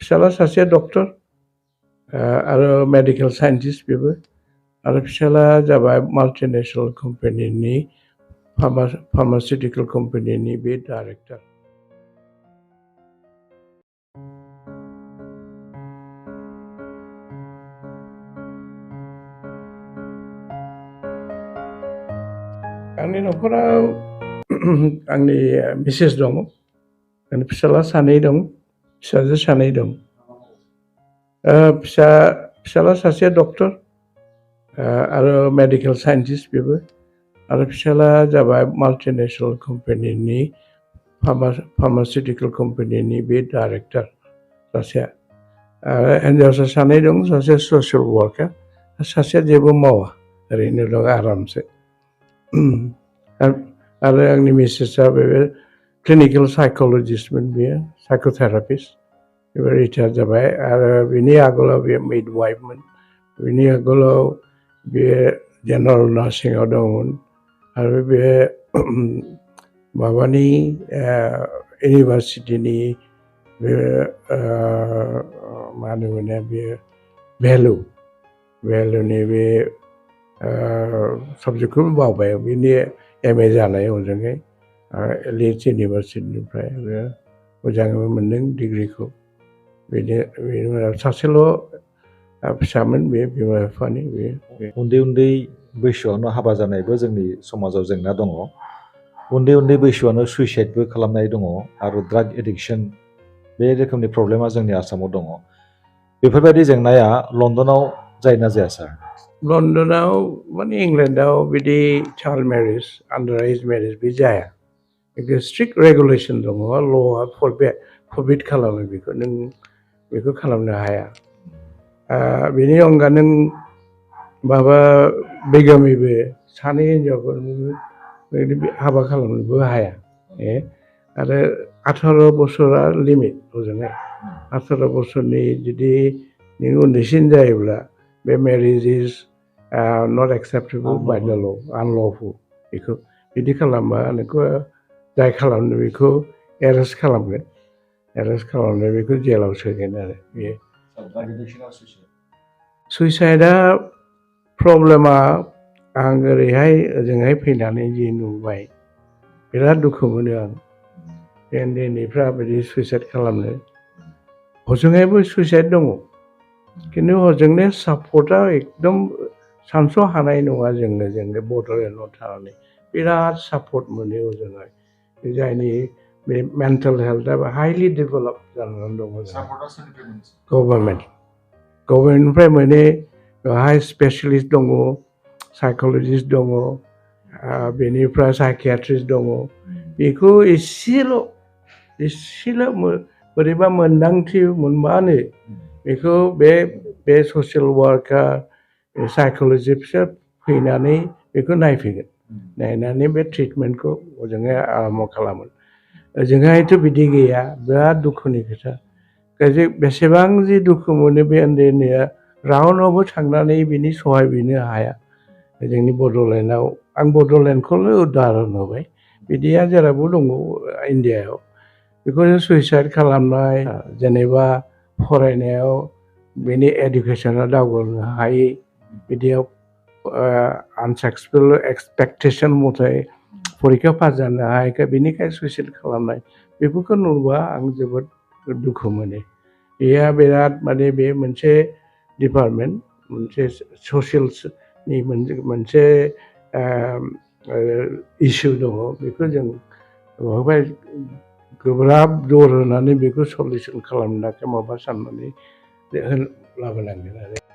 फिसाला सासे डक्टर आरो मेडिकेल साइन्टिस्ट बेबो आरो फिसाला जाबाय माल्टिनेशनेल कम्पानिनि फार्मासिउटिकेल कम्पानिनि बे डाइरेक्टर। आंनि न'खराव आंनि मिसेस दङ, आंनि फिसाला सानै दं, फिसाजो सानै दं। फिसाला सासे डक्टर आरो मेडिकेल साइन्टिस्ट बेबो आरो फिसाला जाबाय माल्टिनेशनेल कम्पानिनि फार्मासिउटिकेल कम्पानिनि बे डाइरेक्टर सासेया। आरो हिन्जावसा सानै दं, सासे ससियेल वार्कार, सासेया जेबो मावा, ओरैनो दं आरामसे। आरो आंनि मिसेसआ बे क्लिनिकेल साइक'लजिस्टमोन, बेयो साइक'थेरापिस्ट, बेबो रिटायार जाबाय। आरो बिनि आगोलाव बेयो मिडवाइफमोन, बिनि आगोलाव बेयो जेनेरेल नार्सिंआव दंमोन आरो बे माबानि इउनिभार्सिटिनि बे मा होनोमोन बेयो भेलुनि बे साबजेक्टखौ बावबाय, बिनि MA जानाय हजोंहाय लिड्स इउनिभार्सिटिनिफ्राय मोजाङै मोनदों डिग्रिखौ। बेनि उनाव सासेल' फिसामोन बे बिमा बिफानि। बे उन्दै बैसोआवनो हाबा जानायबो जोंनि समाजाव जेंना दङ। उन्दै बैसोआवनो सुइसाइडबो खालामनाय दङ आरो ड्राग एडिक्सन, बे रोखोमनि प्रब्लेमा जोंनि आसामाव दङ। बेफोरबायदि जेंनाया लण्डनाव जायोना जाया सार? लण्डनाव माने इंलेन्डआव बिदि चाइल्ड मेरिज, आन्डार एज मेरिज बे जाया। स्ट्रिक्ट रेगुलेसन दङ, ल'आ फरबिड खालामो बेखौ, नों बेखौ खालामनो हाया। बेनि अनगा नों माबा बेगामिबो सानै हिनजावखौ हाबा खालामनोबो हाया। आरो 18 बोसोरा लिमिट हजोंहाय। 18 बोसोरनि जुदि नों उन्दैसिन जायोब्ला बे marriage is not acceptable by the law', आनल'फुल। बेखौ बिदि खालामबा नोंखौ जाय खालामनो बेखौ एरेस्ट खालामगोन, एरेस्ट खालामनानै बेखौ जेलाव सोगोन आरो बेयो। सुइसाइडआ प्रब्लेमा आं ओरैहाय ओजोंहाय फैनानै जि नुबाय, बिराद दुखु मोनो आं। उन्दैनिफ्रा बिदि सुइसाइड खालामनो, हजोंहायबो सुइसाइड दङ, खिन्थु हजोंनो सापर्टआ एकदम सानस' हानाय नङा। जोंनो बड'लेण्डआव थानानै बिराद सापर्ट मोनो हजोंहाय, जायनि बे मेन्टेल हेल्थआ हाइलि डेभेलप जानानै दङ। गभर्नमेन्टनिफ्राय मोनो, बेवहाय स्पेसियलिस्ट दङ, साइक'लजिस्ट दङ, बेनिफ्राय साइकियाट्रिस्ट दङ। बेखौ एसेल' बोरैबा मोन्दांथि मोनबानो बेखौ बे ससियेल वार्कार, साइक'लजिस्टआ फैनानै बेखौ नायफैगोन, नायनानै बे ट्रिटमेन्टखौ हजोंहाय आराम्भ खालामो। ओजोंहायथ' बिदि गैया, बिराद दुखुनि खोथा। बेसेबां जि दुखु मोनो बे उन्दैया, रावनावबो थांनानै बिनि सहाय बिनो हाया। जोंनि बड'लेण्डआव, आं बड'लेण्डखौल' उदाहरन होबाय, बिदिया जेरावबो दङ इण्डियायाव। बेखौनो सुइसाइड खालामनाय, जेनेबा फरायनायाव बेनि इडुकेसना दावगानो हायै, बिदियाव आनसाक्सेसफुल एक्सपेक्टेसन मथे फरिखा पास जानो हायैखाय बेनिखाय सुइसाइड खालामनाय, बेफोरखौ नुबा आं जोबोद दुखु मोनो। बेहा बिराद माने बे मोनसे डिपार्टमेन्ट, मोनसे ससियेलनि मोनसे इसु दङ। बेखौ जों बेवहाय गोब्राब जर होनानै बेखौ सलिउसन खालामनो थाखाय माबा साननानै लाबोनांगोन आरो।